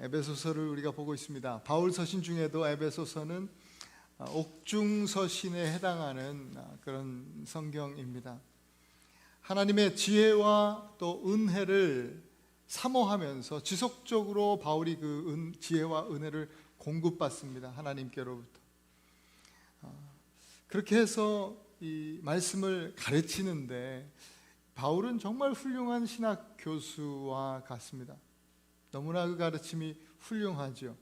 에베소서를 우리가 보고 있습니다. 바울 서신 중에도 에베소서는 옥중 서신에 해당하는 그런 성경입니다. 하나님의 지혜와 또 은혜를 사모하면서 지속적으로 바울이 그 지혜와 은혜를 공급받습니다. 하나님께로부터. 그렇게 해서 이 말씀을 가르치는데 바울은 정말 훌륭한 신학 교수와 같습니다. 너무나 그 가르침이 훌륭하죠.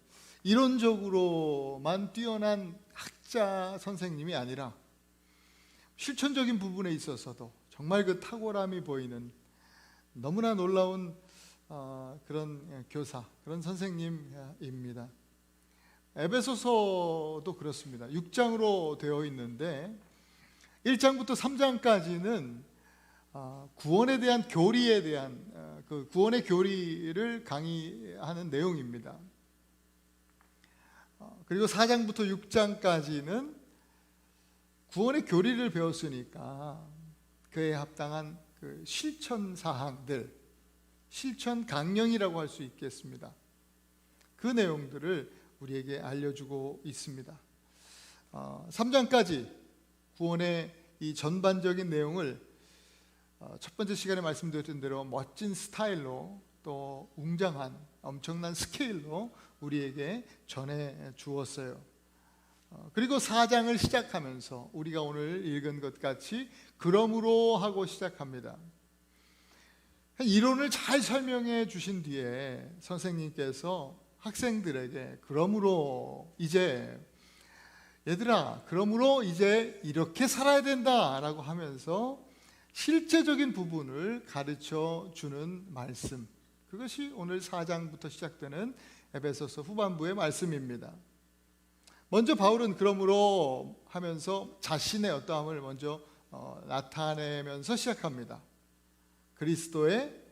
이론적으로만 뛰어난 학자 선생님이 아니라 실천적인 부분에 있어서도 정말 그 탁월함이 보이는 너무나 놀라운 그런 교사, 그런 선생님입니다. 에베소서도 그렇습니다. 6장으로 되어 있는데 1장부터 3장까지는 구원에 대한 교리에 대한 그 구원의 교리를 강의하는 내용입니다. 그리고 4장부터 6장까지는 구원의 교리를 배웠으니까 그에 합당한 그 실천 사항들, 실천 강령이라고 할 수 있겠습니다. 그 내용들을 우리에게 알려주고 있습니다. 3장까지 구원의 이 전반적인 내용을 첫 번째 시간에 말씀드렸던 대로 멋진 스타일로 또 웅장한 엄청난 스케일로 우리에게 전해 주었어요. 그리고 4장을 시작하면서 우리가 오늘 읽은 것 같이 그러므로 하고 시작합니다. 이론을 잘 설명해 주신 뒤에 선생님께서 학생들에게 그러므로 이제 얘들아, 그러므로 이제 이렇게 살아야 된다라고 하면서 실제적인 부분을 가르쳐 주는 말씀, 그것이 오늘 4장부터 시작되는 에베소서 후반부의 말씀입니다. 먼저 바울은 그러므로 하면서 자신의 어떠함을 먼저 나타내면서 시작합니다. 그리스도의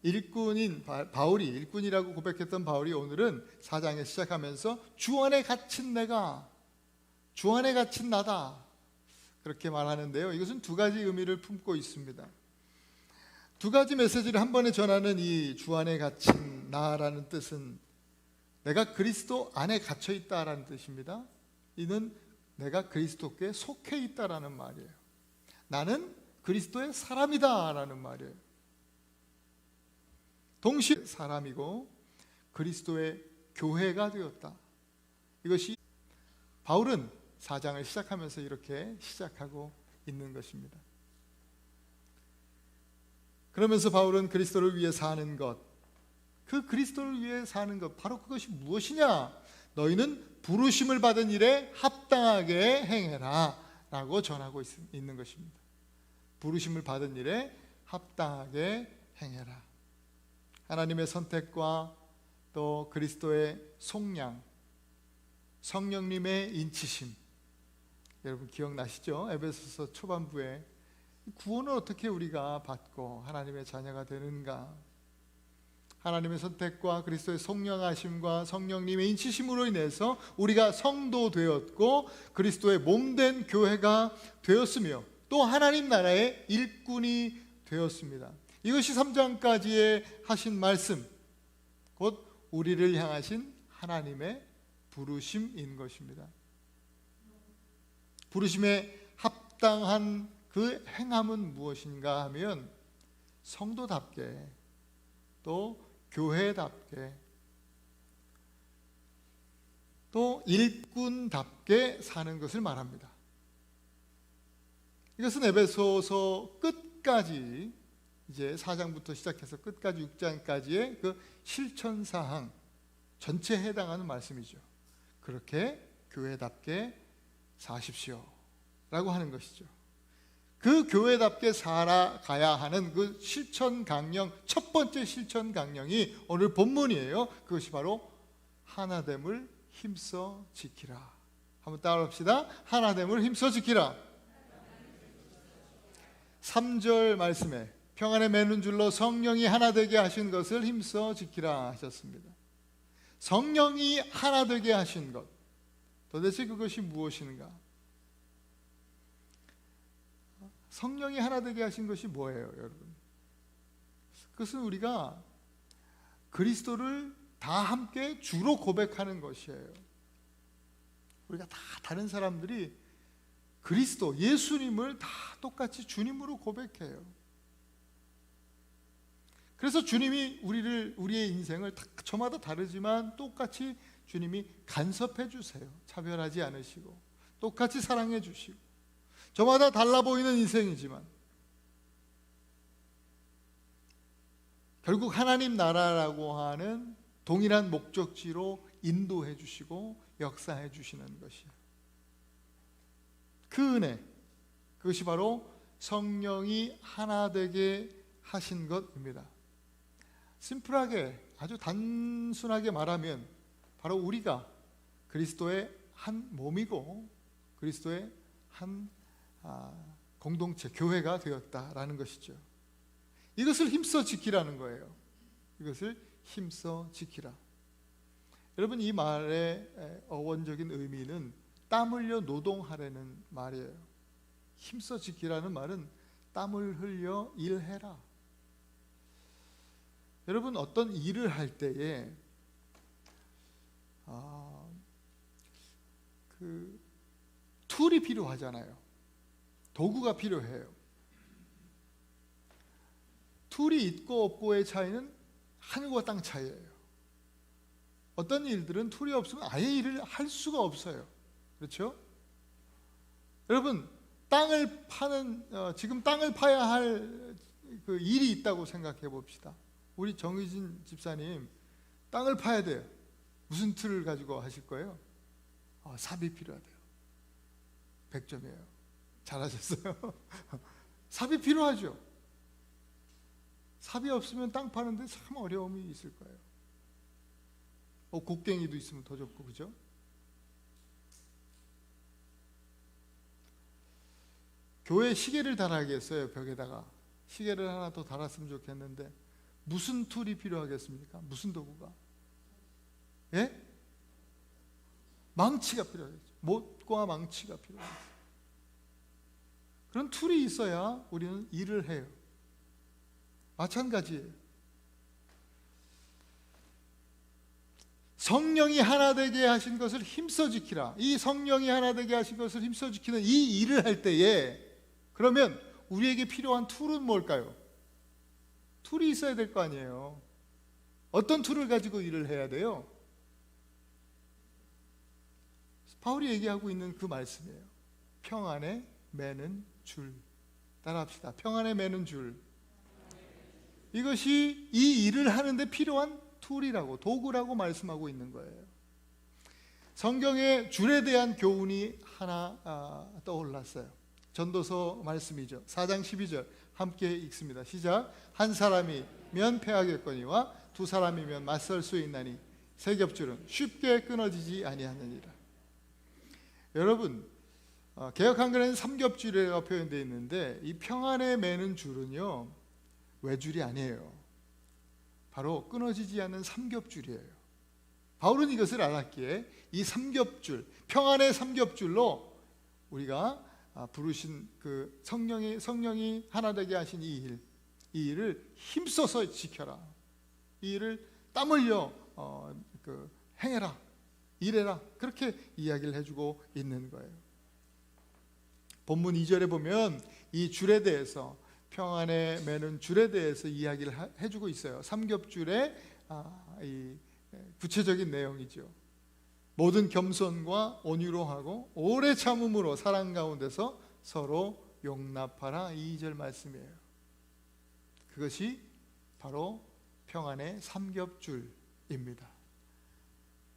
일꾼인 바울이, 일꾼이라고 고백했던 바울이 오늘은 4장에 시작하면서 주 안에 갇힌 내가, 주 안에 갇힌 나다, 그렇게 말하는데요. 이것은 두 가지 의미를 품고 있습니다. 두 가지 메시지를 한 번에 전하는 이 주 안에 갇힌 나라는 뜻은 내가 그리스도 안에 갇혀 있다라는 뜻입니다. 이는 내가 그리스도께 속해 있다라는 말이에요. 나는 그리스도의 사람이다라는 말이에요. 동시에 사람이고 그리스도의 교회가 되었다. 이것이 바울은 4장을 시작하면서 이렇게 시작하고 있는 것입니다. 그러면서 바울은 그리스도를 위해 사는 것, 그 그리스도를 위해 사는 것, 바로 그것이 무엇이냐? 너희는 부르심을 받은 일에 합당하게 행해라 라고 전하고 있는 것입니다. 부르심을 받은 일에 합당하게 행해라. 하나님의 선택과 또 그리스도의 속량, 성령님의 인치심, 여러분 기억나시죠? 에베소서 초반부에 구원을 어떻게 우리가 받고 하나님의 자녀가 되는가? 하나님의 선택과 그리스도의 속량하심과 성령님의 인치심으로 인해서 우리가 성도 되었고 그리스도의 몸된 교회가 되었으며 또 하나님 나라의 일꾼이 되었습니다. 이것이 3장까지의 하신 말씀, 곧 우리를 향하신 하나님의 부르심인 것입니다. 부르심에 합당한 그 행함은 무엇인가 하면 성도답게 또 교회답게 또 일꾼답게 사는 것을 말합니다. 이것은 에베소서 끝까지 이제 4장부터 시작해서 끝까지 6장까지의 그 실천사항 전체에 해당하는 말씀이죠. 그렇게 교회답게 사십시오 라고 하는 것이죠. 그 교회답게 살아가야 하는 그 실천 강령, 첫 번째 실천 강령이 오늘 본문이에요. 그것이 바로 하나됨을 힘써 지키라. 한번 따라합시다. 하나됨을 힘써 지키라. 3절 말씀에 평안에 매는 줄로 성령이 하나 되게 하신 것을 힘써 지키라 하셨습니다. 성령이 하나 되게 하신 것, 도대체 그것이 무엇인가? 성령이 하나 되게 하신 것이 뭐예요, 여러분? 그것은 우리가 그리스도를 다 함께 주로 고백하는 것이에요. 우리가 다 다른 사람들이 그리스도, 예수님을 다 똑같이 주님으로 고백해요. 그래서 주님이 우리의 인생을 저마다 다르지만 똑같이 주님이 간섭해 주세요. 차별하지 않으시고 똑같이 사랑해 주시고, 저마다 달라 보이는 인생이지만 결국 하나님 나라라고 하는 동일한 목적지로 인도해 주시고 역사해 주시는 것이에요. 그 은혜, 그것이 바로 성령이 하나 되게 하신 것입니다. 심플하게, 아주 단순하게 말하면 바로 우리가 그리스도의 한 몸이고 그리스도의 한 공동체, 교회가 되었다라는 것이죠. 이것을 힘써 지키라는 거예요. 이것을 힘써 지키라. 여러분, 이 말의 어원적인 의미는 땀 흘려 노동하라는 말이에요. 힘써 지키라는 말은 땀을 흘려 일해라. 여러분, 어떤 일을 할 때에 툴이 필요하잖아요. 도구가 필요해요. 툴이 있고 없고의 차이는 하늘과 땅 차이예요. 어떤 일들은 툴이 없으면 아예 일을 할 수가 없어요. 그렇죠? 여러분, 땅을 파는 지금 땅을 파야 할 그 일이 있다고 생각해 봅시다. 우리 정의진 집사님, 땅을 파야 돼요. 무슨 툴을 가지고 하실 거예요? 삽이 필요하대요. 100점이에요. 잘하셨어요. 삽이 필요하죠. 삽이 없으면 땅 파는데 참 어려움이 있을 거예요. 곡괭이도 있으면 더 좋고, 그죠? 교회 시계를 달아야겠어요. 벽에다가 시계를 하나 더 달았으면 좋겠는데 무슨 툴이 필요하겠습니까? 무슨 도구가? 예? 망치가 필요하겠죠. 못과 망치가 필요하겠죠. 그런 툴이 있어야 우리는 일을 해요. 마찬가지예요. 성령이 하나 되게 하신 것을 힘써 지키라. 이 성령이 하나 되게 하신 것을 힘써 지키는 이 일을 할 때에, 그러면 우리에게 필요한 툴은 뭘까요? 툴이 있어야 될 거 아니에요. 어떤 툴을 가지고 일을 해야 돼요? 바울이 얘기하고 있는 그 말씀이에요. 평안에 매는 줄. 따라합시다. 평안에 매는 줄. 이것이 이 일을 하는데 필요한 툴이라고, 도구라고 말씀하고 있는 거예요. 성경에 줄에 대한 교훈이 하나 떠올랐어요. 전도서 말씀이죠. 4장 12절 함께 읽습니다. 시작. 한 사람이면 패하겠거니와 두 사람이면 맞설 수 있나니 세 겹줄은 쉽게 끊어지지 아니하느니라. 여러분, 개역 한글에는 3겹줄이라고 표현되어 있는데 이 평안에 매는 줄은요, 외줄이 아니에요. 바로 끊어지지 않는 3겹줄이에요. 바울은 이것을 알았기에 이 3겹줄, 평안의 3겹줄로 우리가 부르신 그 성령이 하나 되게 하신 이 일을 힘써서 지켜라. 이 일을 땀 흘려 행해라, 일해라. 그렇게 이야기를 해주고 있는 거예요. 본문 2절에 보면 이 줄에 대해서, 평안에 매는 줄에 대해서 이야기를 해주고 있어요. 3겹줄의 이 구체적인 내용이죠. 모든 겸손과 온유로 하고 오래 참음으로 사랑 가운데서 서로 용납하라. 2절 말씀이에요. 그것이 바로 평안의 3겹줄입니다.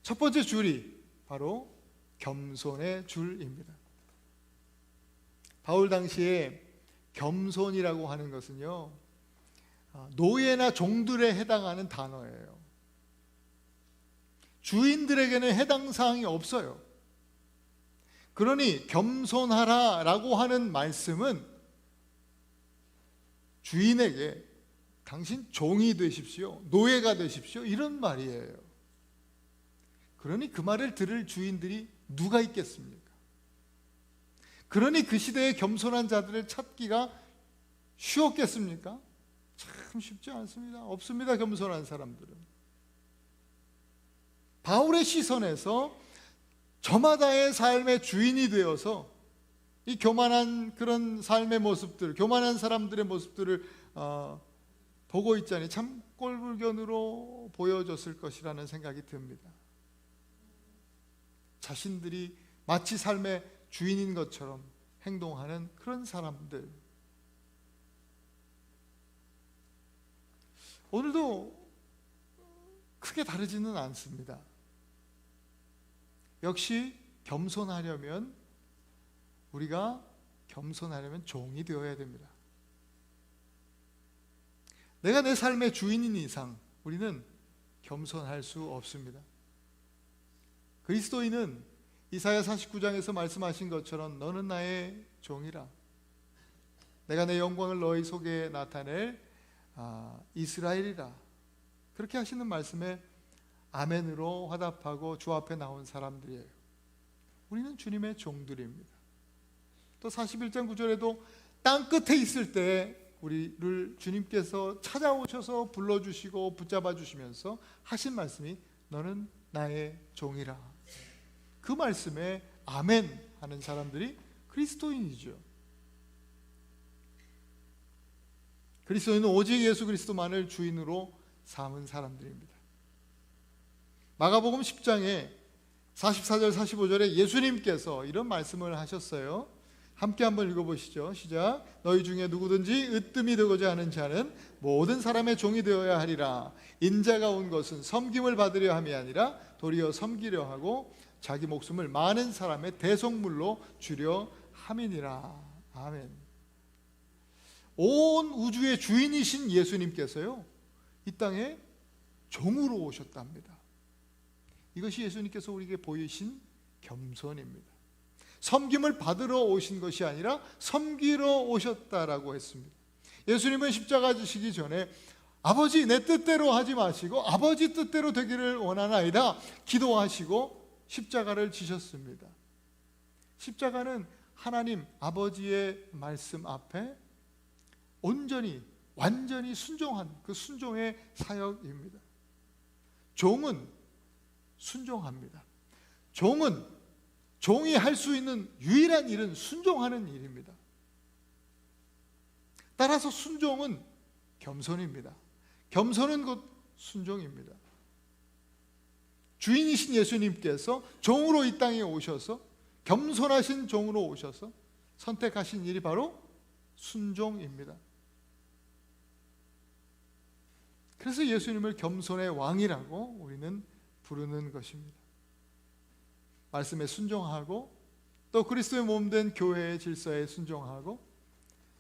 첫 번째 줄이 바로 겸손의 줄입니다. 바울 당시에 겸손이라고 하는 것은요, 노예나 종들에 해당하는 단어예요. 주인들에게는 해당 사항이 없어요. 그러니 겸손하라라고 하는 말씀은 주인에게 당신 종이 되십시오, 노예가 되십시오, 이런 말이에요. 그러니 그 말을 들을 주인들이 누가 있겠습니까? 그러니 그 시대에 겸손한 자들을 찾기가 쉬웠겠습니까? 참 쉽지 않습니다. 없습니다, 겸손한 사람들은. 바울의 시선에서 저마다의 삶의 주인이 되어서 이 교만한 그런 삶의 모습들, 교만한 사람들의 모습들을 보고 있자니 참 꼴불견으로 보여졌을 것이라는 생각이 듭니다. 자신들이 마치 삶의 주인인 것처럼 행동하는 그런 사람들. 오늘도 크게 다르지는 않습니다. 역시 우리가 겸손하려면 종이 되어야 됩니다. 내가 내 삶의 주인인 이상 우리는 겸손할 수 없습니다. 그리스도인은 이사야 49장에서 말씀하신 것처럼 너는 나의 종이라. 내가 내 영광을 너희 속에 나타낼 이스라엘이라. 그렇게 하시는 말씀에 아멘으로 화답하고 주 앞에 나온 사람들이에요. 우리는 주님의 종들입니다. 또 41장 9절에도 땅끝에 있을 때 우리를 주님께서 찾아오셔서 불러주시고 붙잡아 주시면서 하신 말씀이 너는 나의 종이라. 그 말씀에 아멘 하는 사람들이 그리스도인이죠. 그리스도인은 오직 예수 그리스도만을 주인으로 삼은 사람들입니다. 마가복음 10장에 44절 45절에 예수님께서 이런 말씀을 하셨어요. 함께 한번 읽어보시죠. 시작. 너희 중에 누구든지 으뜸이 되고자 하는 자는 모든 사람의 종이 되어야 하리라. 인자가 온 것은 섬김을 받으려 함이 아니라 도리어 섬기려 하고 자기 목숨을 많은 사람의 대속물로 주려 함이니라. 아멘. 온 우주의 주인이신 예수님께서요, 이 땅에 종으로 오셨답니다. 이것이 예수님께서 우리에게 보이신 겸손입니다. 섬김을 받으러 오신 것이 아니라 섬기러 오셨다라고 했습니다. 예수님은 십자가 지시기 전에 아버지 내 뜻대로 하지 마시고 아버지 뜻대로 되기를 원하나이다 기도하시고 십자가를 지셨습니다. 십자가는 하나님 아버지의 말씀 앞에 온전히 완전히 순종한 그 순종의 사역입니다. 종은 순종합니다. 종이 할 수 있는 유일한 일은 순종하는 일입니다. 따라서 순종은 겸손입니다. 겸손은 곧 순종입니다. 주인이신 예수님께서 종으로 이 땅에 오셔서 겸손하신 종으로 오셔서 선택하신 일이 바로 순종입니다. 그래서 예수님을 겸손의 왕이라고 우리는 부르는 것입니다. 말씀에 순종하고 또 그리스도의 몸된 교회의 질서에 순종하고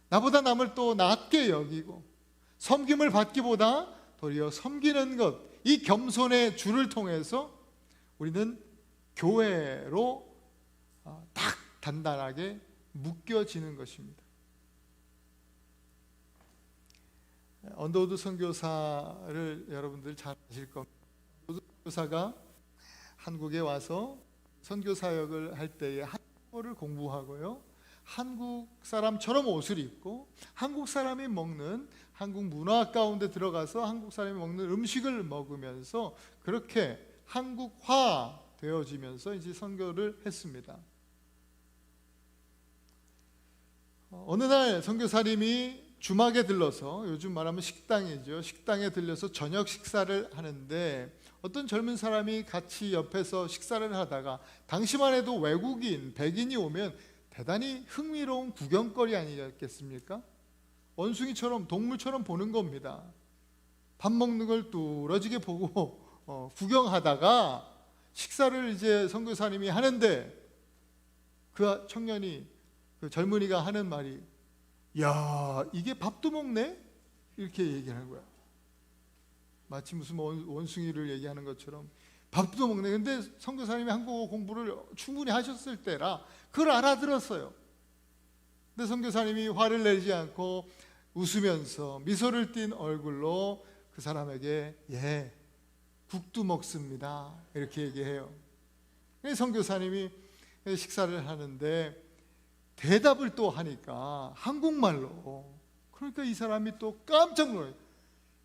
나보다 남을 또 낮게 여기고 섬김을 받기보다 도리어 섬기는 것, 이 겸손의 줄을 통해서 우리는 교회로 딱 단단하게 묶여지는 것입니다. 언더우드 선교사를 여러분들 잘 아실 겁니다. 언더우드 선교사가 한국에 와서 선교 사역을 할 때에 한국어를 공부하고요, 한국 사람처럼 옷을 입고 한국 사람이 먹는 한국 문화 가운데 들어가서 한국 사람이 먹는 음식을 먹으면서 그렇게 한국화 되어지면서 이제 선교를 했습니다. 어느 날 선교사님이 주막에 들러서, 요즘 말하면 식당이죠, 식당에 들려서 저녁 식사를 하는데 어떤 젊은 사람이 같이 옆에서 식사를 하다가 당시만 해도 외국인, 백인이 오면 대단히 흥미로운 구경거리 아니겠습니까? 원숭이처럼 동물처럼 보는 겁니다. 밥 먹는 걸 뚫어지게 보고 구경하다가 식사를 이제 선교사님이 하는데 그 청년이, 그 젊은이가 하는 말이 야, 이게 밥도 먹네? 이렇게 얘기하는 거야. 마치 무슨 원숭이를 얘기하는 것처럼 밥도 먹네. 근데 선교사님이 한국어 공부를 충분히 하셨을 때라 그걸 알아들었어요. 근데 선교사님이 화를 내지 않고 웃으면서 미소를 띤 얼굴로 그 사람에게 예, 국도 먹습니다 이렇게 얘기해요. 선교사님이 식사를 하는데 대답을 또 하니까 한국말로, 그러니까 이 사람이 또 깜짝 놀라요.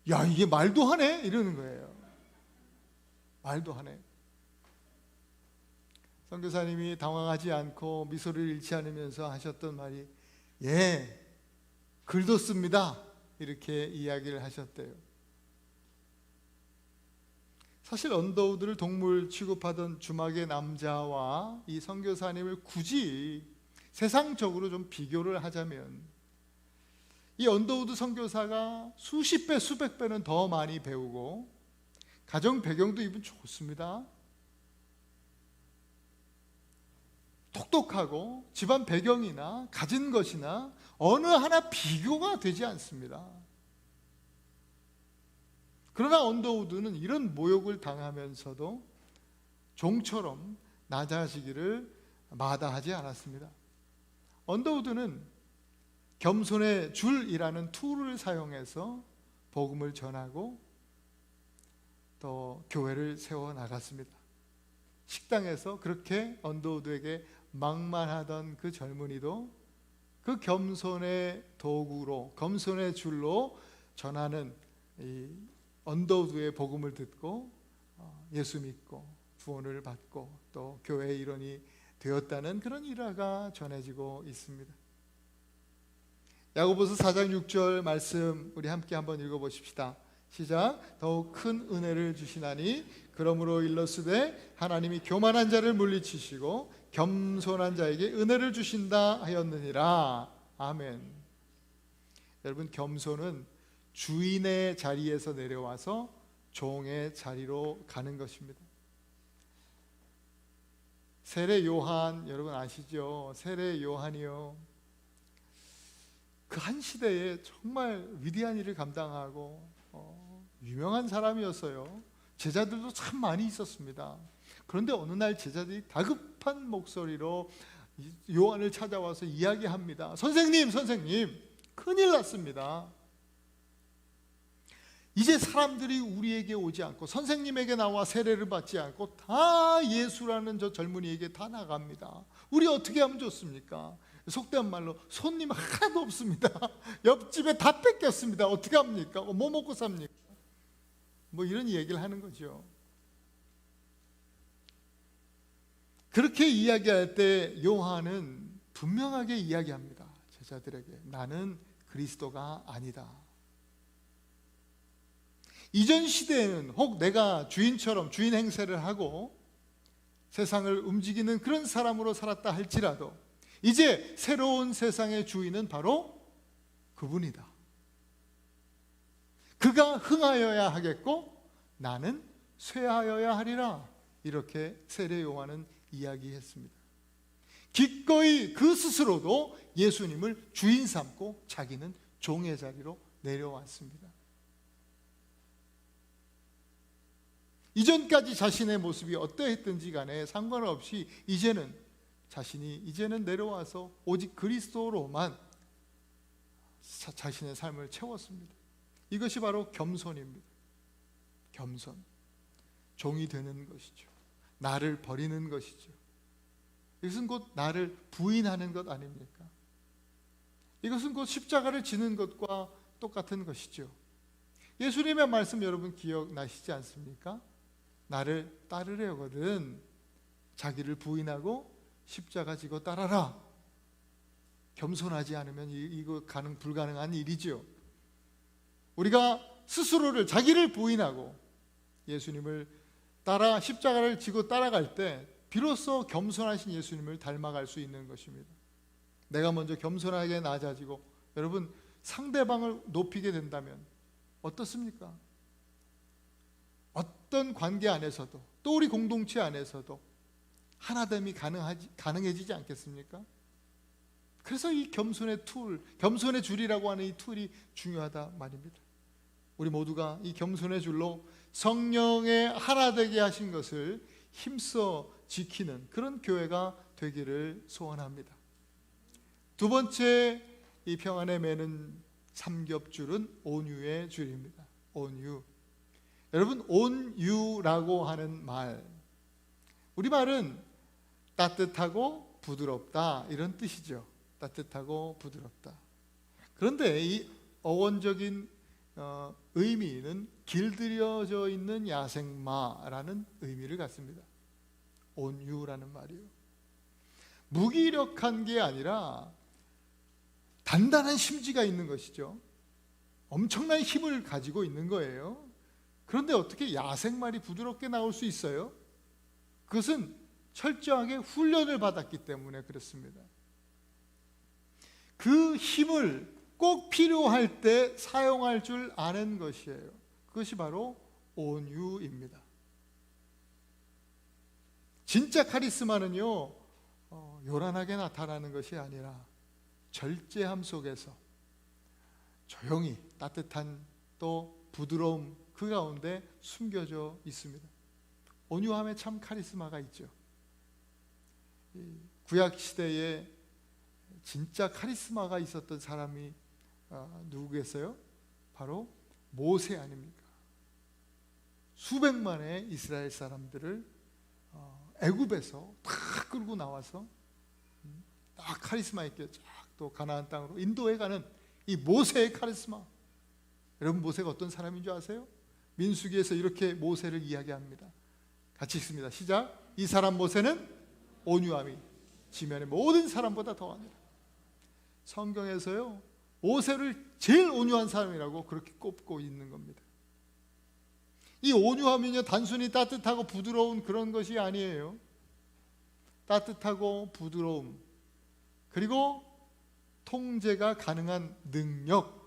야, 이게 말도 하네? 이러는 거예요. 말도 하네. 선교사님이 당황하지 않고 미소를 잃지 않으면서 하셨던 말이 예, 글도 씁니다. 이렇게 이야기를 하셨대요. 사실 언더우드를 동물 취급하던 주막의 남자와 이 선교사님을 굳이 세상적으로 좀 비교를 하자면 이 언더우드 선교사가 수십 배, 수백 배는 더 많이 배우고 가정 배경도 이분 좋습니다. 똑똑하고 집안 배경이나 가진 것이나 어느 하나 비교가 되지 않습니다. 그러나 언더우드는 이런 모욕을 당하면서도 종처럼 낮아지기를 마다하지 않았습니다. 언더우드는 겸손의 줄이라는 툴을 사용해서 복음을 전하고 또 교회를 세워 나갔습니다. 식당에서 그렇게 언더우드에게 막말하던 그 젊은이도 그 겸손의 도구로, 겸손의 줄로 전하는 이 언더우드의 복음을 듣고 예수 믿고 구원을 받고 또 교회의 일원이 되었다는 그런 일화가 전해지고 있습니다. 야고보서 4장 6절 말씀 우리 함께 한번 읽어보십시다. 시작. 더욱 큰 은혜를 주시나니 그러므로 일러스되 하나님이 교만한 자를 물리치시고 겸손한 자에게 은혜를 주신다 하였느니라. 아멘. 여러분, 겸손은 주인의 자리에서 내려와서 종의 자리로 가는 것입니다. 세례 요한 여러분 아시죠? 세례 요한이요, 그 한 시대에 정말 위대한 일을 감당하고 유명한 사람이었어요. 제자들도 참 많이 있었습니다. 그런데 어느 날 제자들이 다급한 목소리로 요한을 찾아와서 이야기합니다. 선생님, 큰일 났습니다. 이제 사람들이 우리에게 오지 않고 선생님에게 나와 세례를 받지 않고 다 예수라는 저 젊은이에게 다 나갑니다. 우리 어떻게 하면 좋습니까? 속된 말로 손님 하나도 없습니다. 옆집에 다 뺏겼습니다. 어떻게 합니까? 뭐 먹고 삽니까? 뭐 이런 얘기를 하는 거죠. 그렇게 이야기할 때 요한은 분명하게 이야기합니다. 제자들에게 나는 그리스도가 아니다. 이전 시대에는 혹 내가 주인처럼 주인 행세를 하고 세상을 움직이는 그런 사람으로 살았다 할지라도 이제 새로운 세상의 주인은 바로 그분이다. 그가 흥하여야 하겠고 나는 쇠하여야 하리라. 이렇게 세례 요한은 이야기했습니다. 기꺼이 그 스스로도 예수님을 주인 삼고 자기는 종의 자리로 내려왔습니다. 이전까지 자신의 모습이 어떠했든지 간에 상관없이 이제는 내려와서 오직 그리스도로만 자신의 삶을 채웠습니다. 이것이 바로 겸손입니다. 겸손, 종이 되는 것이죠. 나를 버리는 것이죠. 이것은 곧 나를 부인하는 것 아닙니까? 이것은 곧 십자가를 지는 것과 똑같은 것이죠. 예수님의 말씀 여러분 기억나시지 않습니까? 나를 따르려거든 자기를 부인하고 십자가 지고 따라라. 겸손하지 않으면 이거 불가능한 일이죠. 우리가 스스로를 자기를 부인하고 예수님을 따라 십자가를 지고 따라갈 때 비로소 겸손하신 예수님을 닮아갈 수 있는 것입니다. 내가 먼저 겸손하게 낮아지고 여러분 상대방을 높이게 된다면 어떻습니까? 어떤 관계 안에서도 또 우리 공동체 안에서도 하나됨이 가능해지지 않겠습니까? 그래서 이 겸손의 툴, 겸손의 줄이라고 하는 이 툴이 중요하다 말입니다. 우리 모두가 이 겸손의 줄로 성령의 하나 되게 하신 것을 힘써 지키는 그런 교회가 되기를 소원합니다. 두 번째 이 평안에 매는 삼겹줄은 온유의 줄입니다. 온유. 여러분, 온유라고 하는 말, 우리말은 따뜻하고 부드럽다 이런 뜻이죠. 따뜻하고 부드럽다. 그런데 이 어원적인 의미는 길들여져 있는 야생마라는 의미를 갖습니다. 온유라는 말이에요. 무기력한 게 아니라 단단한 심지가 있는 것이죠. 엄청난 힘을 가지고 있는 거예요. 그런데 어떻게 야생말이 부드럽게 나올 수 있어요? 그것은 철저하게 훈련을 받았기 때문에 그렇습니다. 그 힘을 꼭 필요할 때 사용할 줄 아는 것이에요. 그것이 바로 온유입니다. 진짜 카리스마는요, 요란하게 나타나는 것이 아니라 절제함 속에서 조용히 따뜻한 또 부드러움 그 가운데 숨겨져 있습니다. 온유함에 참 카리스마가 있죠. 구약 시대에 진짜 카리스마가 있었던 사람이 누구겠어요? 바로 모세 아닙니까? 수백만의 이스라엘 사람들을 애굽에서 다 끌고 나와서 딱 카리스마 있게 쫙 또 가나안 땅으로 인도해 가는 이 모세의 카리스마. 여러분, 모세가 어떤 사람인 줄 아세요? 민수기에서 이렇게 모세를 이야기합니다. 같이 읽습니다. 시작. 이 사람 모세는 온유함이 지면의 모든 사람보다 더하니라. 성경에서요, 모세를 제일 온유한 사람이라고 그렇게 꼽고 있는 겁니다. 이 온유함은요, 단순히 따뜻하고 부드러운 그런 것이 아니에요. 따뜻하고 부드러움, 그리고 통제가 가능한 능력,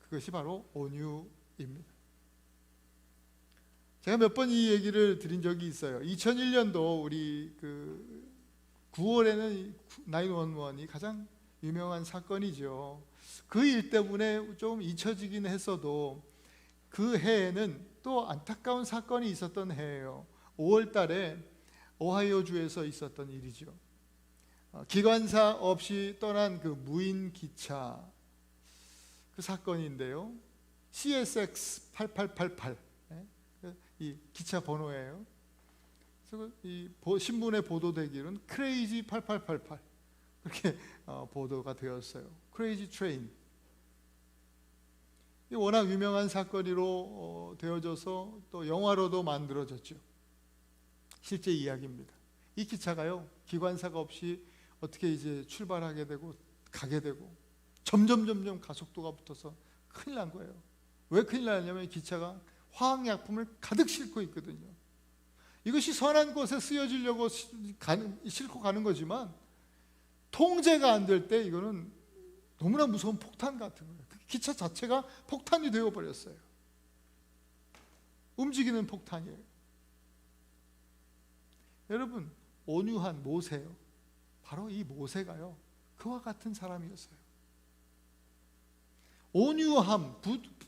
그것이 바로 온유입니다. 제가 몇 번 이 얘기를 드린 적이 있어요. 2001년도 우리 9월에는 911이 가장 유명한 사건이죠. 그 일 때문에 좀 잊혀지긴 했어도 그 해에는 또 안타까운 사건이 있었던 해예요. 5월 달에 오하이오주에서 있었던 일이죠. 기관사 없이 떠난 그 무인 기차, 그 사건인데요. CSX 8888 이 기차 번호예요. 그래서 이 신문에 보도되기로는 크레이지 8888 그렇게 보도가 되었어요. 크레이지 트레인. 워낙 유명한 사건으로 되어져서 또 영화로도 만들어졌죠. 실제 이야기입니다. 이 기차가요, 기관사가 없이 어떻게 이제 출발하게 되고 가게 되고 점점 가속도가 붙어서 큰일 난 거예요. 왜 큰일 나냐면 기차가 화학약품을 가득 싣고 있거든요. 이것이 선한 곳에 쓰여지려고 싣고 가는 거지만 통제가 안 될 때 이거는 너무나 무서운 폭탄 같은 거예요. 기차 자체가 폭탄이 되어버렸어요. 움직이는 폭탄이에요. 여러분, 온유한 모세요. 바로 이 모세가요, 그와 같은 사람이었어요. 온유함,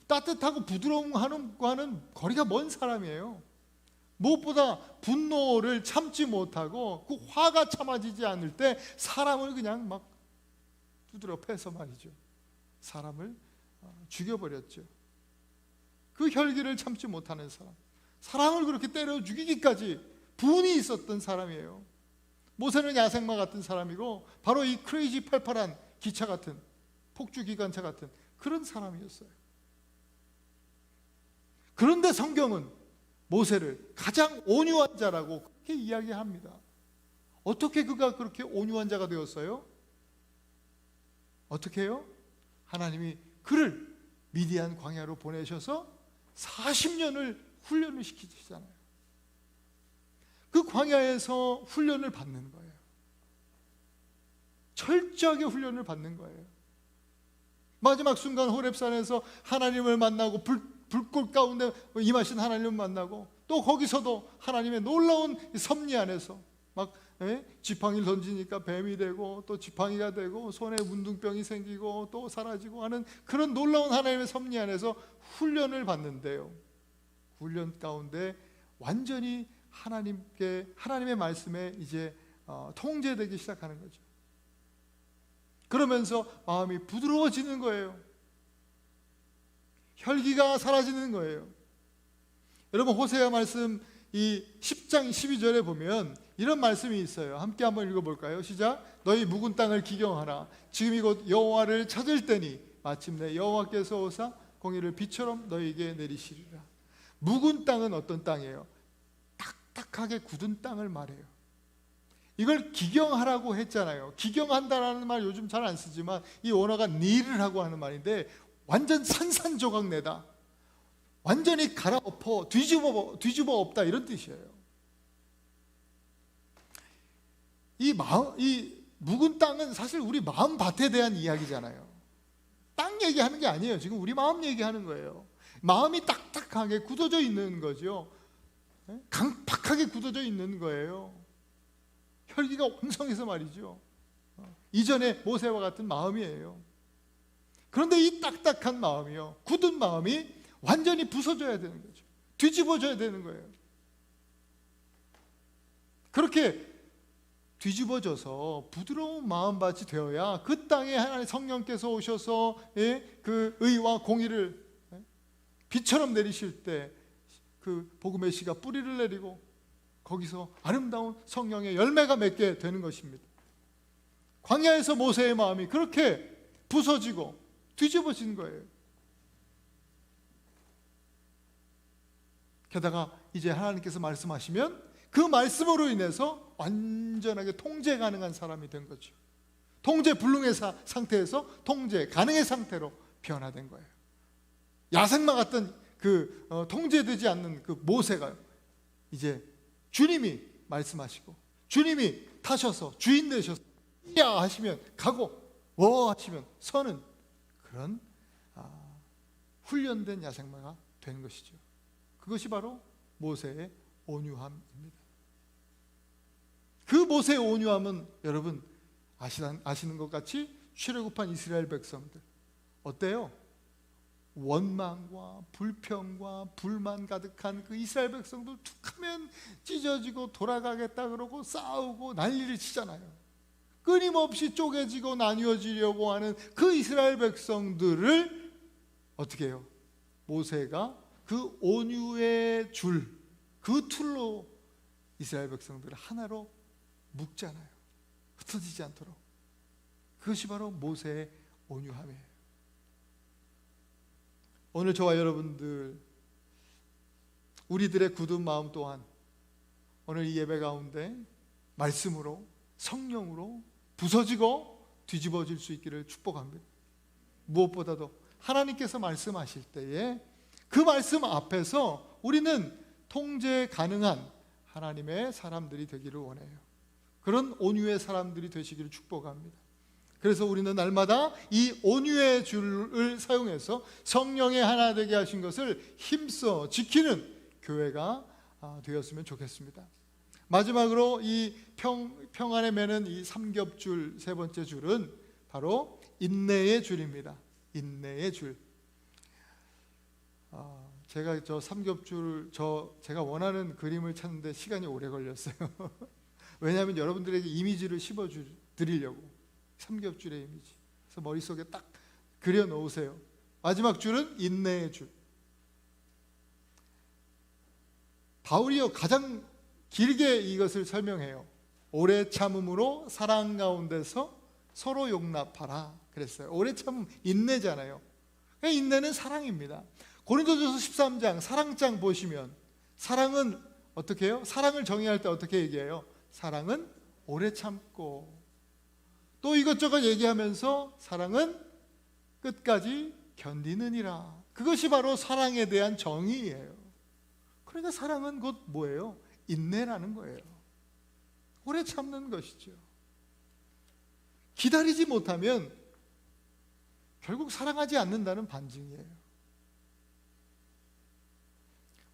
따뜻하고 부드러운 것과는 거리가 먼 사람이에요. 무엇보다 분노를 참지 못하고 그 화가 참아지지 않을 때 사람을 그냥 막 두드려 패서 말이죠, 사람을 죽여버렸죠. 그 혈기를 참지 못하는 사람을 그렇게 때려 죽이기까지 분이 있었던 사람이에요. 모세는 야생마 같은 사람이고 바로 이 크레이지 팔팔한 기차 같은, 폭주기관차 같은 그런 사람이었어요. 그런데 성경은 모세를 가장 온유한 자라고 그렇게 이야기합니다. 어떻게 그가 그렇게 온유한 자가 되었어요? 어떻게 해요? 하나님이 그를 미디안 광야로 보내셔서 40년을 훈련을 시키시잖아요. 그 광야에서 훈련을 받는 거예요. 철저하게 훈련을 받는 거예요. 마지막 순간 호렙산에서 하나님을 만나고 불꽃 가운데 임하신 하나님을 만나고 또 거기서도 하나님의 놀라운 섭리 안에서 막 지팡이를 던지니까 뱀이 되고 또 지팡이가 되고 손에 문둥병이 생기고 또 사라지고 하는 그런 놀라운 하나님의 섭리 안에서 훈련을 받는데요. 훈련 가운데 완전히 하나님의 말씀에 이제 통제되기 시작하는 거죠. 그러면서 마음이 부드러워지는 거예요. 혈기가 사라지는 거예요. 여러분, 호세아 말씀 이 10장 12절에 보면 이런 말씀이 있어요. 함께 한번 읽어볼까요? 시작. 너희 묵은 땅을 기경하라. 지금 이곳 여호와를 찾을 때니 마침내 여호와께서 오사 공의를 비처럼 너희에게 내리시리라. 묵은 땅은 어떤 땅이에요? 딱딱하게 굳은 땅을 말해요. 이걸 기경하라고 했잖아요. 기경한다라는 말 요즘 잘 안 쓰지만 이 원어가 니를 하고 하는 말인데 완전 산산조각내다, 완전히 갈아엎어, 뒤집어 엎다, 이런 뜻이에요. 이 묵은 땅은 사실 우리 마음 밭에 대한 이야기잖아요. 땅 얘기하는 게 아니에요. 지금 우리 마음 얘기하는 거예요. 마음이 딱딱하게 굳어져 있는 거죠. 강팍하게 굳어져 있는 거예요. 혈기가 왕성해서 말이죠. 이전에 모세와 같은 마음이에요. 그런데 이 딱딱한 마음이요, 굳은 마음이 완전히 부서져야 되는 거죠. 뒤집어져야 되는 거예요. 그렇게 뒤집어져서 부드러운 마음밭이 되어야 그 땅에 하나님 성령께서 오셔서 그 의와 공의를 비처럼 내리실 때 그 복음의 씨가 뿌리를 내리고 거기서 아름다운 성령의 열매가 맺게 되는 것입니다. 광야에서 모세의 마음이 그렇게 부서지고 뒤집어진 거예요. 게다가 이제 하나님께서 말씀하시면 그 말씀으로 인해서 완전하게 통제 가능한 사람이 된 거죠. 통제 불능의 상태에서 통제 가능의 상태로 변화된 거예요. 야생마 같던 통제되지 않는 그 모세가 이제 주님이 말씀하시고 주님이 타셔서 주인 되셔서 야 하시면 가고 워 하시면 서는 그런 훈련된 야생마가 되는 것이죠. 그것이 바로 모세의 온유함입니다. 그 모세의 온유함은 여러분 아시는 것 같이 출애굽한 이스라엘 백성들 어때요? 원망과 불평과 불만 가득한 그 이스라엘 백성들 툭하면 찢어지고 돌아가겠다 그러고 싸우고 난리를 치잖아요. 끊임없이 쪼개지고 나뉘어지려고 하는 그 이스라엘 백성들을 어떻게 해요? 모세가 그 온유의 줄, 그 툴로 이스라엘 백성들을 하나로 묶잖아요. 흩어지지 않도록. 그것이 바로 모세의 온유함이에요. 오늘 저와 여러분들, 우리들의 굳은 마음 또한 오늘 이 예배 가운데 말씀으로, 성령으로 부서지고 뒤집어질 수 있기를 축복합니다. 무엇보다도 하나님께서 말씀하실 때에 그 말씀 앞에서 우리는 통제 가능한 하나님의 사람들이 되기를 원해요. 그런 온유의 사람들이 되시기를 축복합니다. 그래서 우리는 날마다 이 온유의 줄을 사용해서 성령의 하나 되게 하신 것을 힘써 지키는 교회가 되었으면 좋겠습니다. 마지막으로 이 평안에 매는 이 삼겹줄 세 번째 줄은 바로 인내의 줄입니다. 인내의 줄. 제가 저 삼겹줄 제가 원하는 그림을 찾는데 시간이 오래 걸렸어요. 왜냐하면 여러분들에게 이미지를 씹어 드리려고. 삼겹줄의 이미지. 그래서 머릿속에 딱 그려 놓으세요. 마지막 줄은 인내의 줄. 바울이요 가장 길게 이것을 설명해요. 오래 참음으로 사랑 가운데서 서로 용납하라 그랬어요. 오래 참음 인내잖아요. 인내는 사랑입니다. 고린도전서 13장 사랑장 보시면 사랑은 어떻게 해요? 사랑을 정의할 때 어떻게 얘기해요? 사랑은 오래 참고, 또 이것저것 얘기하면서 사랑은 끝까지 견디느니라. 그것이 바로 사랑에 대한 정의예요. 그러니까 사랑은 곧 뭐예요? 인내라는 거예요. 오래 참는 것이죠. 기다리지 못하면 결국 사랑하지 않는다는 반증이에요.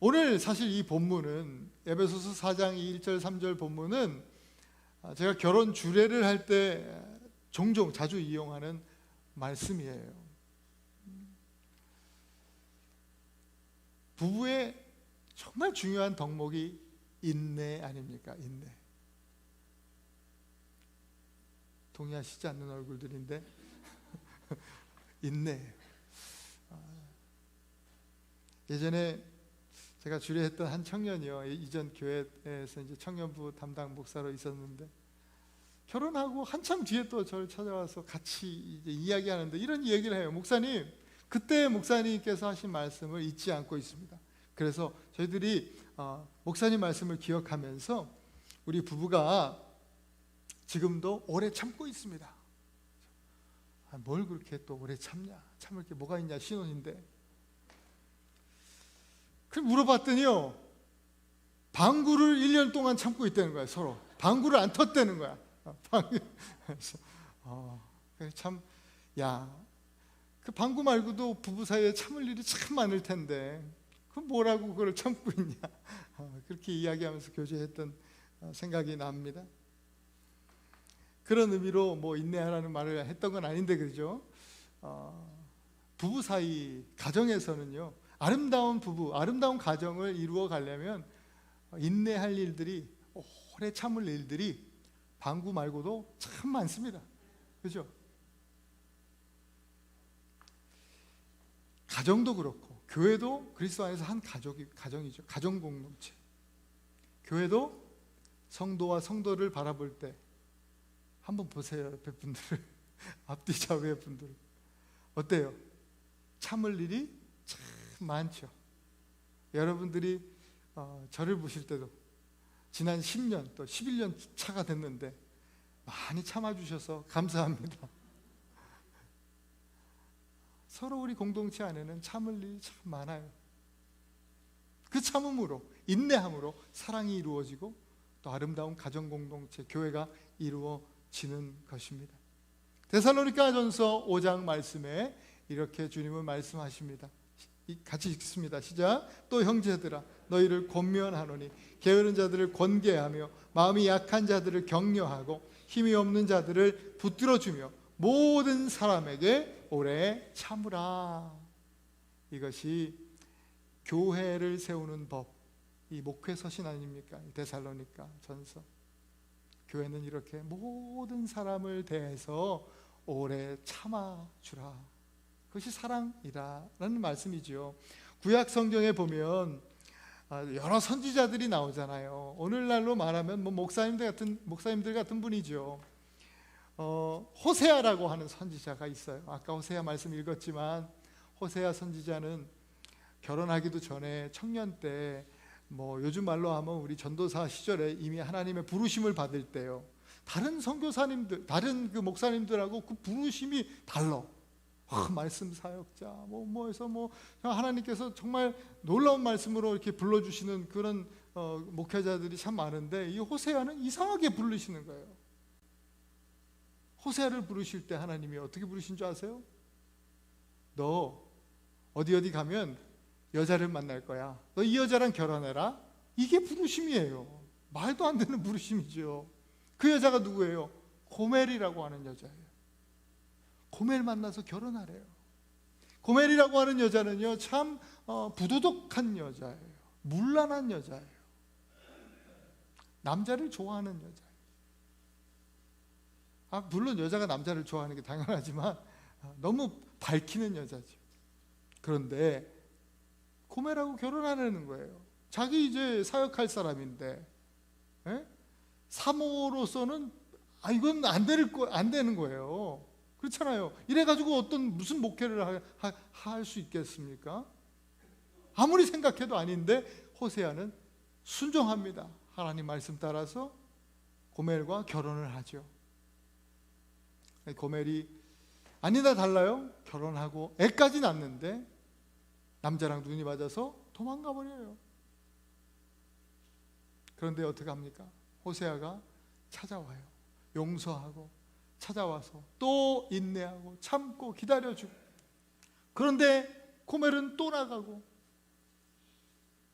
오늘 사실 이 본문은 에베소서 4장 1절 3절 본문은 제가 결혼 주례를 할 때 종종 자주 이용하는 말씀이에요. 부부의 정말 중요한 덕목이 인내 아닙니까? 인내. 동의하시지 않는 얼굴들인데 인내. 예전에 제가 주례했던 한 청년이요, 이전 교회에서 이제 청년부 담당 목사로 있었는데 결혼하고 한참 뒤에 또 저를 찾아와서 같이 이제 이야기하는데 이런 얘기를 해요. 목사님, 그때 목사님께서 하신 말씀을 잊지 않고 있습니다. 그래서 저희들이 목사님 말씀을 기억하면서 우리 부부가 지금도 오래 참고 있습니다. 뭘 그렇게 또 오래 참냐? 참을 게 뭐가 있냐? 신혼인데. 그 물어봤더니요, 방구를 1년 동안 참고 있다는 거야. 서로 방구를 안 텄다는 거야. 그래서 참, 야, 그 방구 말고도 부부 사이에 참을 일이 참 많을 텐데 그 뭐라고 그걸 참고 있냐? 그렇게 이야기하면서 교제했던 생각이 납니다. 그런 의미로 뭐 인내하라는 말을 했던 건 아닌데, 그죠? 부부 사이 가정에서는요, 아름다운 부부, 아름다운 가정을 이루어 가려면 인내할 일들이, 오래 참을 일들이 방구 말고도 참 많습니다. 그죠? 가정도 그렇고 교회도 그리스도 안에서 한 가정이죠. 가정 공동체. 교회도 성도와 성도를 바라볼 때 한번 보세요. 옆에 분들을, 앞뒤 좌우의 분들을. 어때요? 참을 일이 참 많죠. 여러분들이 저를 보실 때도 지난 10년 또 11년 차가 됐는데 많이 참아주셔서 감사합니다. 서로 우리 공동체 안에는 참을 일이 참 많아요. 그 참음으로, 인내함으로 사랑이 이루어지고 또 아름다운 가정 공동체, 교회가 이루어지는 것입니다. 데살로니가전서 5장 말씀에 이렇게 주님은 말씀하십니다. 같이 읽습니다. 시작. 또 형제들아, 너희를 권면하노니 게으른 자들을 권계하며 마음이 약한 자들을 격려하고 힘이 없는 자들을 붙들어주며 모든 사람에게 오래 참으라. 이것이 교회를 세우는 법, 이 목회 서신 아닙니까? 데살로니가 전서. 교회는 이렇게 모든 사람을 대해서 오래 참아주라. 그것이 사랑이라는 말씀이죠. 구약 성경에 보면 여러 선지자들이 나오잖아요. 오늘날로 말하면 뭐 목사님들 같은 분이죠. 호세아라고 하는 선지자가 있어요. 아까 호세아 말씀 읽었지만 호세아 선지자는 결혼하기도 전에 청년 때, 뭐 요즘 말로 하면 우리 전도사 시절에 이미 하나님의 부르심을 받을 때요, 다른 선교사님들, 다른 그 목사님들하고 그 부르심이 달라. 말씀 사역자, 뭐해서 하나님께서 정말 놀라운 말씀으로 이렇게 불러주시는 그런 목회자들이 참 많은데, 이 호세아는 이상하게 부르시는 거예요. 호세아를 부르실 때 하나님이 어떻게 부르신 줄 아세요? 너 어디 가면 여자를 만날 거야. 너 이 여자랑 결혼해라. 이게 부르심이에요. 말도 안 되는 부르심이죠. 그 여자가 누구예요? 고멜이라고 하는 여자예요. 고멜 만나서 결혼하래요. 고멜이라고 하는 여자는요, 참 부도덕한 여자예요. 문란한 여자예요. 남자를 좋아하는 여자예요. 물론 여자가 남자를 좋아하는 게 당연하지만 너무 밝히는 여자죠. 그런데 고멜하고 결혼하려는 거예요. 자기 이제 사역할 사람인데, 사모로서는 이건 안 되는 거예요. 그렇잖아요. 이래가지고 무슨 목회를 할 수 있겠습니까? 아무리 생각해도 아닌데 호세아는 순종합니다. 하나님 말씀 따라서 고멜과 결혼을 하죠. 고멜이 아니다 달라요. 결혼하고 애까지 낳는데 남자랑 눈이 맞아서 도망가 버려요. 그런데 어떻게 합니까? 호세아가 찾아와요. 용서하고 찾아와서 또 인내하고 참고 기다려주고. 그런데 고멜은 또 나가고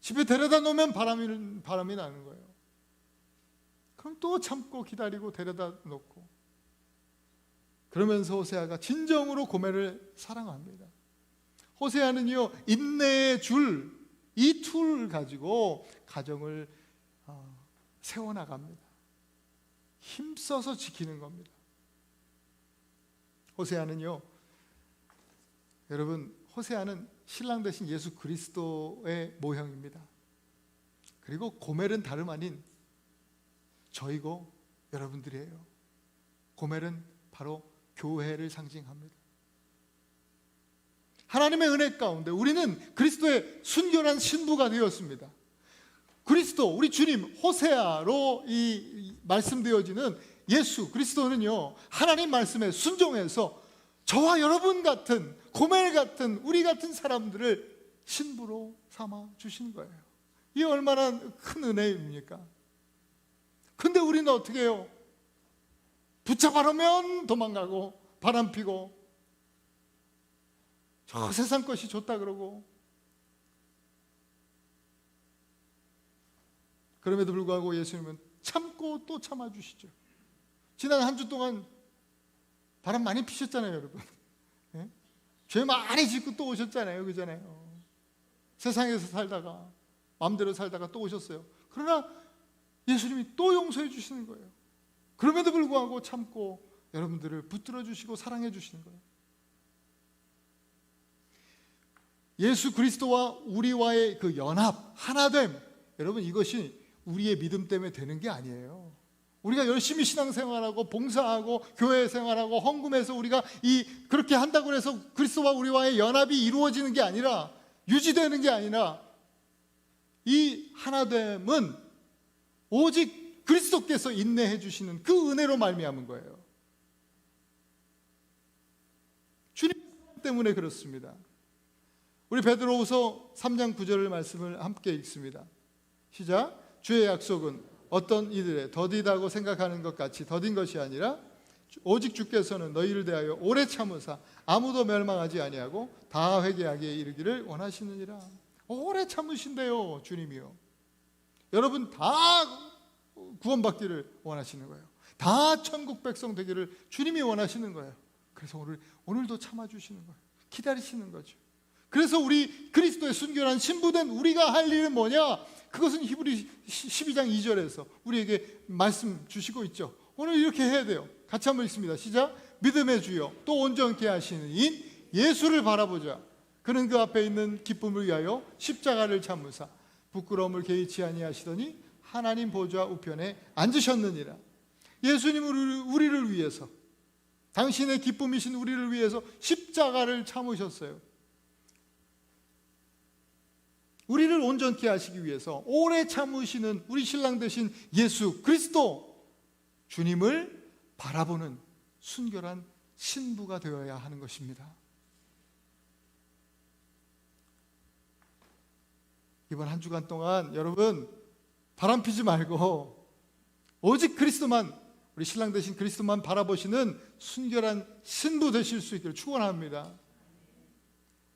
집에 데려다 놓으면 바람이 나는 거예요. 그럼 또 참고 기다리고 데려다 놓고. 그러면서 호세아가 진정으로 고멜을 사랑합니다. 호세아는요, 인내의 줄, 이 툴을 가지고 가정을 세워나갑니다. 힘써서 지키는 겁니다. 호세아는요, 여러분, 호세아는 신랑 대신 예수 그리스도의 모형입니다. 그리고 고멜은 다름 아닌 저이고 여러분들이에요. 고멜은 바로 교회를 상징합니다. 하나님의 은혜 가운데 우리는 그리스도의 순결한 신부가 되었습니다. 그리스도, 우리 주님, 호세아로 이 말씀되어지는 예수 그리스도는요, 하나님 말씀에 순종해서 저와 여러분 같은, 고멜 같은, 우리 같은 사람들을 신부로 삼아 주신 거예요. 이게 얼마나 큰 은혜입니까? 근데 우리는 어떻게 해요? 붙잡아놓으면 도망가고 바람 피고 저 세상 것이 좋다 그러고, 그럼에도 불구하고 예수님은 참고 또 참아주시죠. 지난 한 주 동안 바람 많이 피셨잖아요, 여러분. 예? 죄 많이 짓고 또 오셨잖아요, 그잖아요. 세상에서 살다가 마음대로 살다가 또 오셨어요. 그러나 예수님이 또 용서해 주시는 거예요. 그럼에도 불구하고 참고 여러분들을 붙들어 주시고 사랑해 주시는 거예요. 예수 그리스도와 우리와의 그 연합, 하나됨, 여러분 이것이 우리의 믿음 때문에 되는 게 아니에요. 우리가 열심히 신앙생활하고 봉사하고 교회 생활하고 헌금해서 우리가 그렇게 한다고 해서 그리스도와 우리와의 연합이 이루어지는 게 아니라, 유지되는 게 아니라, 이 하나됨은 오직 그리스도께서 인내해 주시는 그 은혜로 말미암은 거예요. 주님 때문에 그렇습니다. 우리 베드로후서 3장 9절 말씀을 함께 읽습니다. 시작. 주의 약속은 어떤 이들의 더디다고 생각하는 것 같이 더딘 것이 아니라 오직 주께서는 너희를 대하여 오래 참으사 아무도 멸망하지 아니하고 다 회개하기에 이르기를 원하시느니라. 오래 참으신대요, 주님이요. 여러분 다 구원받기를 원하시는 거예요. 다 천국 백성 되기를 주님이 원하시는 거예요. 그래서 오늘도 참아주시는 거예요. 기다리시는 거죠. 그래서 우리 그리스도의 순결한 신부된 우리가 할 일은 뭐냐? 그것은 히브리 12장 2절에서 우리에게 말씀 주시고 있죠. 오늘 이렇게 해야 돼요. 같이 한번 읽습니다. 시작. 믿음의 주여 또 온전케 하시는 인 예수를 바라보자. 그는 그 앞에 있는 기쁨을 위하여 십자가를 참으사 부끄러움을 개의치 아니하시더니 하나님 보좌 우편에 앉으셨느니라. 예수님은 우리를 위해서, 당신의 기쁨이신 우리를 위해서 십자가를 참으셨어요. 우리를 온전케 하시기 위해서 오래 참으시는 우리 신랑 되신 예수 그리스도, 주님을 바라보는 순결한 신부가 되어야 하는 것입니다. 이번 한 주간 동안 여러분 바람피지 말고 오직 그리스도만, 우리 신랑 되신 그리스도만 바라보시는 순결한 신부 되실 수 있기를 축원합니다.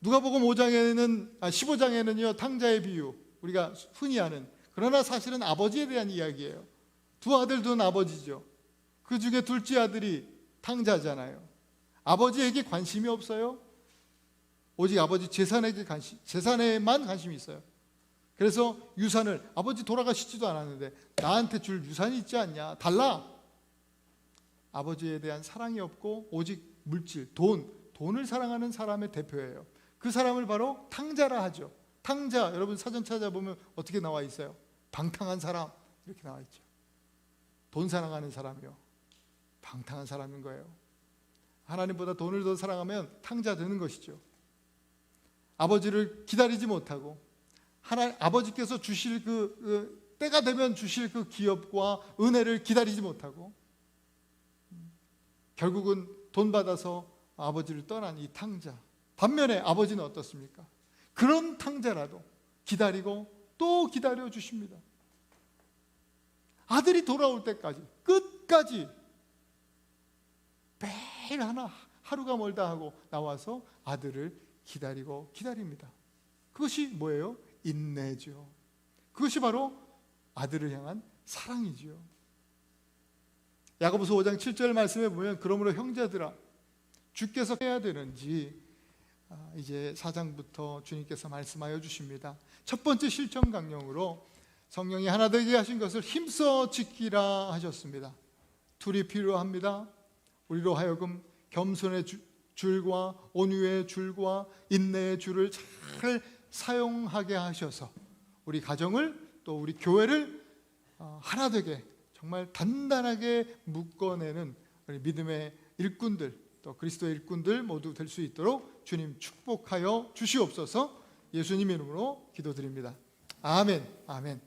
누가복음 15장에는요 탕자의 비유, 우리가 흔히 아는, 그러나 사실은 아버지에 대한 이야기예요. 두 아들 둔 아버지죠. 그 중에 둘째 아들이 탕자잖아요. 아버지에게 관심이 없어요. 오직 아버지 재산에만 관심이 있어요. 그래서 유산을, 아버지 돌아가시지도 않았는데 나한테 줄 유산이 있지 않냐, 달라. 아버지에 대한 사랑이 없고 오직 물질, 돈을 사랑하는 사람의 대표예요. 그 사람을 바로 탕자라 하죠. 탕자, 여러분 사전 찾아보면 어떻게 나와 있어요? 방탕한 사람, 이렇게 나와 있죠. 돈 사랑하는 사람이요, 방탕한 사람인 거예요. 하나님보다 돈을 더 사랑하면 탕자 되는 것이죠. 아버지를 기다리지 못하고 아버지께서 주실 때가 되면 주실 그 기업과 은혜를 기다리지 못하고 결국은 돈 받아서 아버지를 떠난 이 탕자. 반면에 아버지는 어떻습니까? 그런 탕자라도 기다리고 또 기다려 주십니다. 아들이 돌아올 때까지 끝까지 매일 하루가 멀다 하고 나와서 아들을 기다립니다. 그것이 뭐예요? 인내죠. 그것이 바로 아들을 향한 사랑이지요. 야고보서 5장 7절 말씀에 보면 그러므로 형제들아 주께서 해야 되는지 이제 4장부터 주님께서 말씀하여 주십니다. 첫 번째 실천 강령으로 성령이 하나 되게 하신 것을 힘써 지키라 하셨습니다. 둘이 필요합니다. 우리로 하여금 겸손의 줄과 온유의 줄과 인내의 줄을 잘 사용하게 하셔서 우리 가정을 또 우리 교회를 하나 되게 정말 단단하게 묶어내는 우리 믿음의 일꾼들, 또 그리스도의 일꾼들 모두 될 수 있도록 주님 축복하여 주시옵소서. 예수님 이름으로 기도드립니다. 아멘. 아멘.